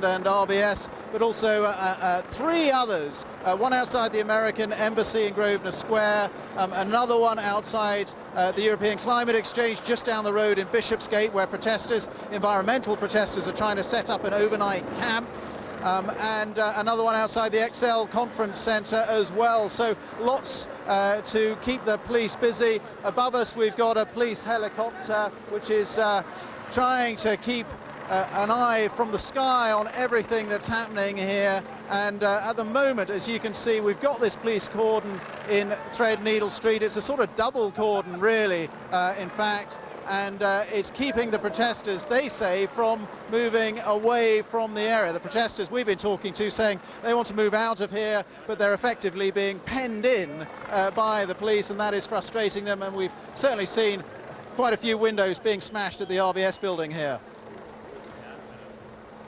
and RBS, but also three others, one outside the American Embassy in Grosvenor Square, another one outside the European Climate Exchange just down the road in Bishopsgate, where environmental protesters are trying to set up an overnight camp, and another one outside the XL Conference Centre as well. So lots to keep the police busy. Above us we've got a police helicopter which is trying to keep an eye from the sky on everything that's happening here, and at the moment, as you can see, we've got this police cordon in Threadneedle Street. It's a sort of double cordon really, in fact, and it's keeping the protesters, they say, from moving away from the area. The protesters we've been talking to saying they want to move out of here, but they're effectively being penned in by the police, and that is frustrating them, and we've certainly seen quite a few windows being smashed at the RBS building here.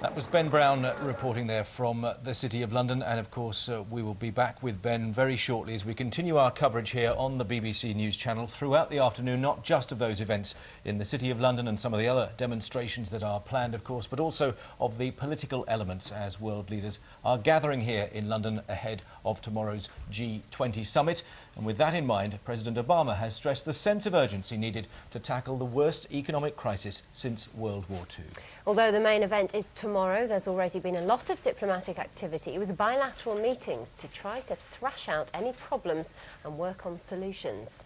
That was Ben Brown reporting there from the City of London, and of course we will be back with Ben very shortly as we continue our coverage here on the BBC News Channel throughout the afternoon, not just of those events in the City of London and some of the other demonstrations that are planned, of course, but also of the political elements as world leaders are gathering here in London ahead of tomorrow's G20 summit. And with that in mind, President Obama has stressed the sense of urgency needed to tackle the worst economic crisis since World War II. Although the main event is tomorrow, there's already been a lot of diplomatic activity with bilateral meetings to try to thrash out any problems and work on solutions.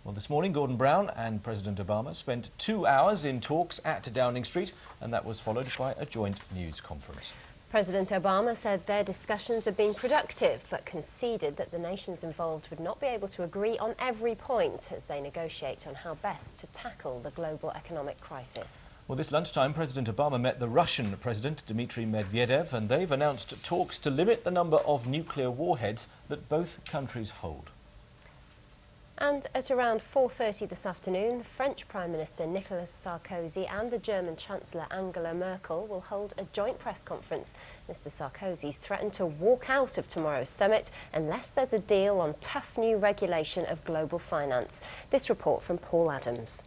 Well, this morning, Gordon Brown and President Obama spent 2 hours in talks at Downing Street, and that was followed by a joint news conference. President Obama said their discussions have been productive, but conceded that the nations involved would not be able to agree on every point as they negotiate on how best to tackle the global economic crisis. Well, this lunchtime, President Obama met the Russian President, Dmitry Medvedev, and they've announced talks to limit the number of nuclear warheads that both countries hold. And at around 4:30 this afternoon, French Prime Minister Nicolas Sarkozy and the German Chancellor Angela Merkel will hold a joint press conference. Mr. Sarkozy's threatened to walk out of tomorrow's summit unless there's a deal on tough new regulation of global finance. This report from Paul Adams.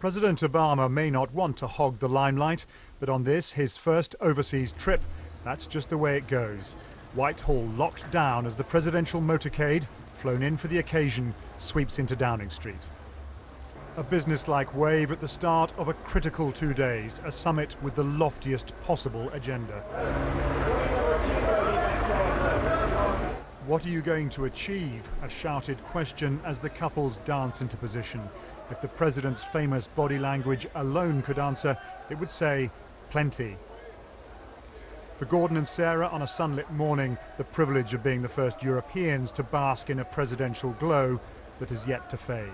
President Obama may not want to hog the limelight, but on this, his first overseas trip, that's just the way it goes. Whitehall locked down as the presidential motorcade, flown in for the occasion, sweeps into Downing Street. A businesslike wave at the start of a critical 2 days, a summit with the loftiest possible agenda. What are you going to achieve? A shouted question as the couples dance into position. If the president's famous body language alone could answer, it would say, plenty. For Gordon and Sarah, on a sunlit morning, the privilege of being the first Europeans to bask in a presidential glow that is yet to fade.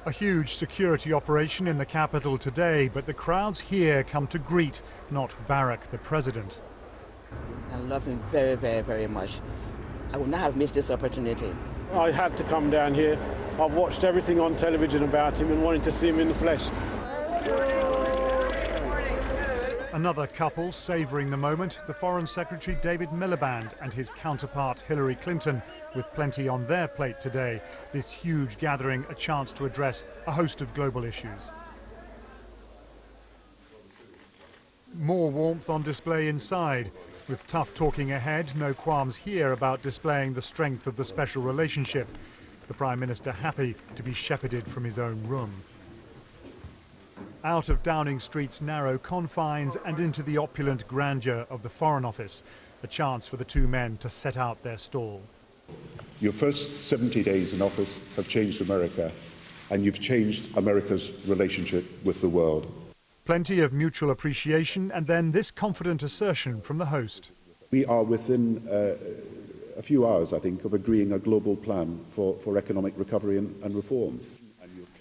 A huge security operation in the capital today, but the crowds here come to greet, not barrack the president. I love him very, very, very much. I would not have missed this opportunity. I had to come down here. I've watched everything on television about him and wanted to see him in the flesh. Another couple savouring the moment, the Foreign Secretary David Miliband and his counterpart Hillary Clinton, with plenty on their plate today. This huge gathering a chance to address a host of global issues. More warmth on display inside. With tough talking ahead, no qualms here about displaying the strength of the special relationship. The Prime Minister happy to be shepherded from his own room. Out of Downing Street's narrow confines and into the opulent grandeur of the Foreign Office, a chance for the two men to set out their stall. Your first 70 days in office have changed America, and you've changed America's relationship with the world. Plenty of mutual appreciation, and then this confident assertion from the host. We are within a few hours, I think, of agreeing a global plan for economic recovery and reform.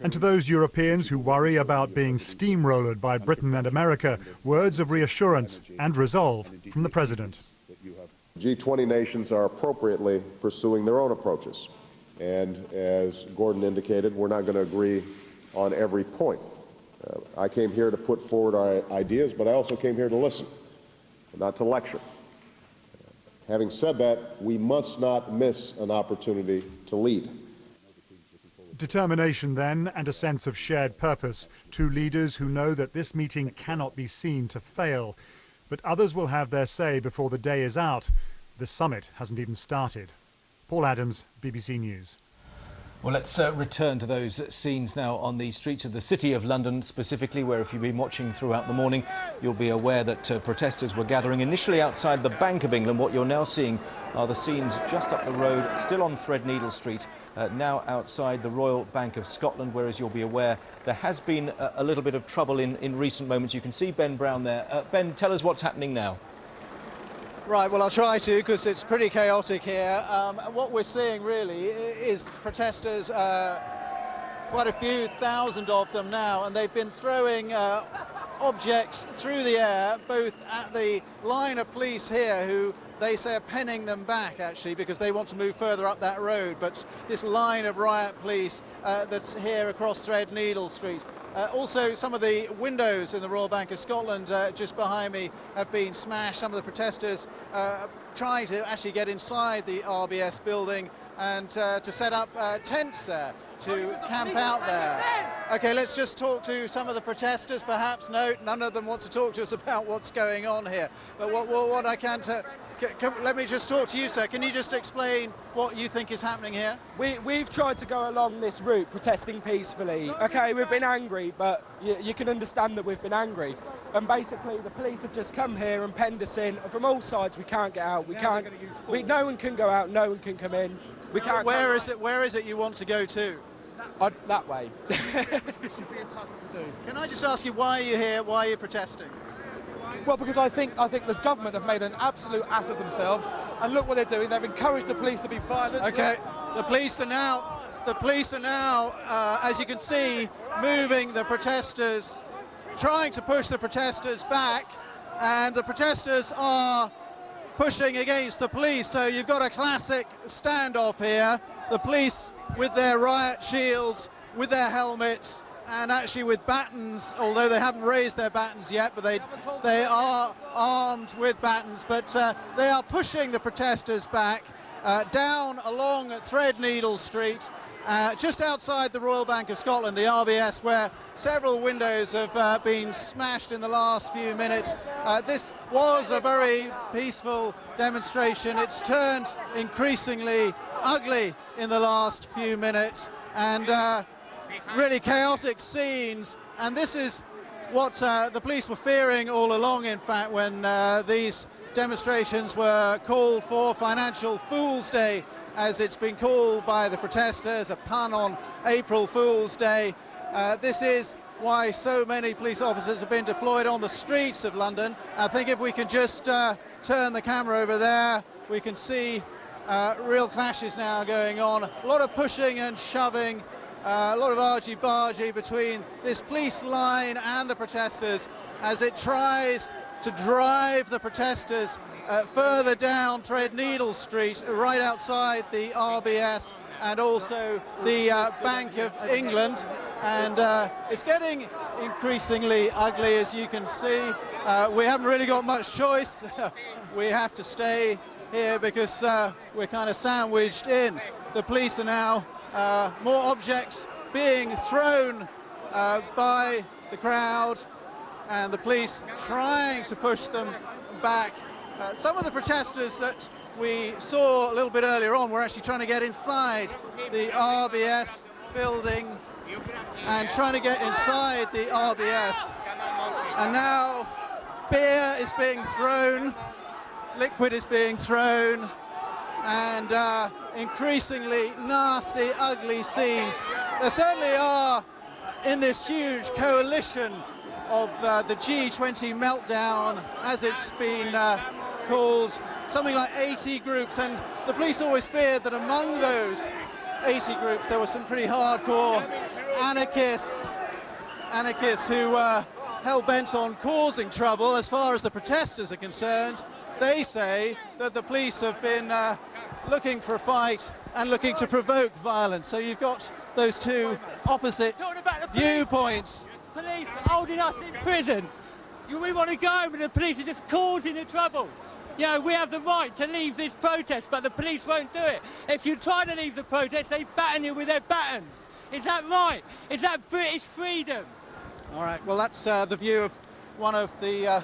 And to those Europeans who worry about being steamrollered by Britain and America, words of reassurance and resolve from the President. G20 nations are appropriately pursuing their own approaches. And as Gordon indicated, we're not going to agree on every point. I came here to put forward our ideas, but I also came here to listen, not to lecture. Having said that, we must not miss an opportunity to lead. Determination then, and a sense of shared purpose. Two leaders who know that this meeting cannot be seen to fail. But others will have their say before the day is out. The summit hasn't even started. Paul Adams, BBC News. Well, let's return to those scenes now on the streets of the City of London, specifically, where if you've been watching throughout the morning, you'll be aware that protesters were gathering initially outside the Bank of England. What you're now seeing are the scenes just up the road, still on Threadneedle Street, now outside the Royal Bank of Scotland, whereas you'll be aware there has been a little bit of trouble in recent moments. You can see Ben Brown there. Ben, tell us what's happening now. Right, well, I'll try to, because it's pretty chaotic here. What we're seeing really is protesters, quite a few thousand of them now, and they've been throwing objects through the air, both at the line of police here, who they say are penning them back, actually, because they want to move further up that road. But this line of riot police that's here across Threadneedle Street. Also, some of the windows in the Royal Bank of Scotland just behind me have been smashed. Some of the protesters trying to actually get inside the RBS building and to set up tents there, to camp out there. OK, let's just talk to some of the protesters, perhaps. No, none of them want to talk to us about what's going on here. But what I can let me just talk to you, sir. Can you just explain what you think is happening here? We've tried to go along this route, protesting peacefully. OK, we've been angry, but you can understand that we've been angry. And basically, the police have just come here and penned us in. And from all sides, we can't get out. No one can go out. No one can come in. We can't. Where is it you want to go to? That way. Can I just ask you, why are you here? Why are you protesting? Well, because I think the government have made an absolute ass of themselves, and look what they're doing. They've encouraged the police to be violent. Okay, the police are now, as you can see, moving the protesters, trying to push the protesters back, and the protesters are pushing against the police. So you've got a classic standoff here. The police with their riot shields, with their helmets, and actually with batons, although they haven't raised their batons yet, but they are armed with batons. But they are pushing the protesters back down along Threadneedle Street, just outside the Royal Bank of Scotland, the RBS, where several windows have been smashed in the last few minutes. This was a very peaceful demonstration. It's turned increasingly ugly in the last few minutes, and really chaotic scenes. And this is what the police were fearing all along, in fact, when these demonstrations were called for. Financial Fool's Day, as it's been called by the protesters, a pun on April Fool's Day. This is why so many police officers have been deployed on the streets of London. I think if we can just turn the camera over there, we can see real clashes now going on. A lot of pushing and shoving, a lot of argy-bargy between this police line and the protesters as it tries to drive the protesters further down Threadneedle Street, right outside the RBS and also the Bank of England. And it's getting increasingly ugly, as you can see. We haven't really got much choice. We have to stay here because we're kind of sandwiched in. The police are now more objects being thrown by the crowd, and the police trying to push them back. Some of the protesters that we saw a little bit earlier on were actually trying to get inside the RBS building and trying to get inside the RBS. And now beer is being thrown, liquid is being thrown, and increasingly nasty, ugly scenes. There certainly are, in this huge coalition of the G20 meltdown, as it's been called, something like 80 groups, and the police always feared that among those 80 groups there were some pretty hardcore anarchists who were hell-bent on causing trouble. As far as the protesters are concerned, they say that the police have been looking for a fight and looking to provoke violence. So you've got those two opposite viewpoints. Police holding us in prison. We want to go, but the police are just causing the trouble. You know, we have the right to leave this protest, but the police won't do it. If you try to leave the protest, they baton you with their batons. Is that right? Is that British freedom? All right, well, that's the view of one of the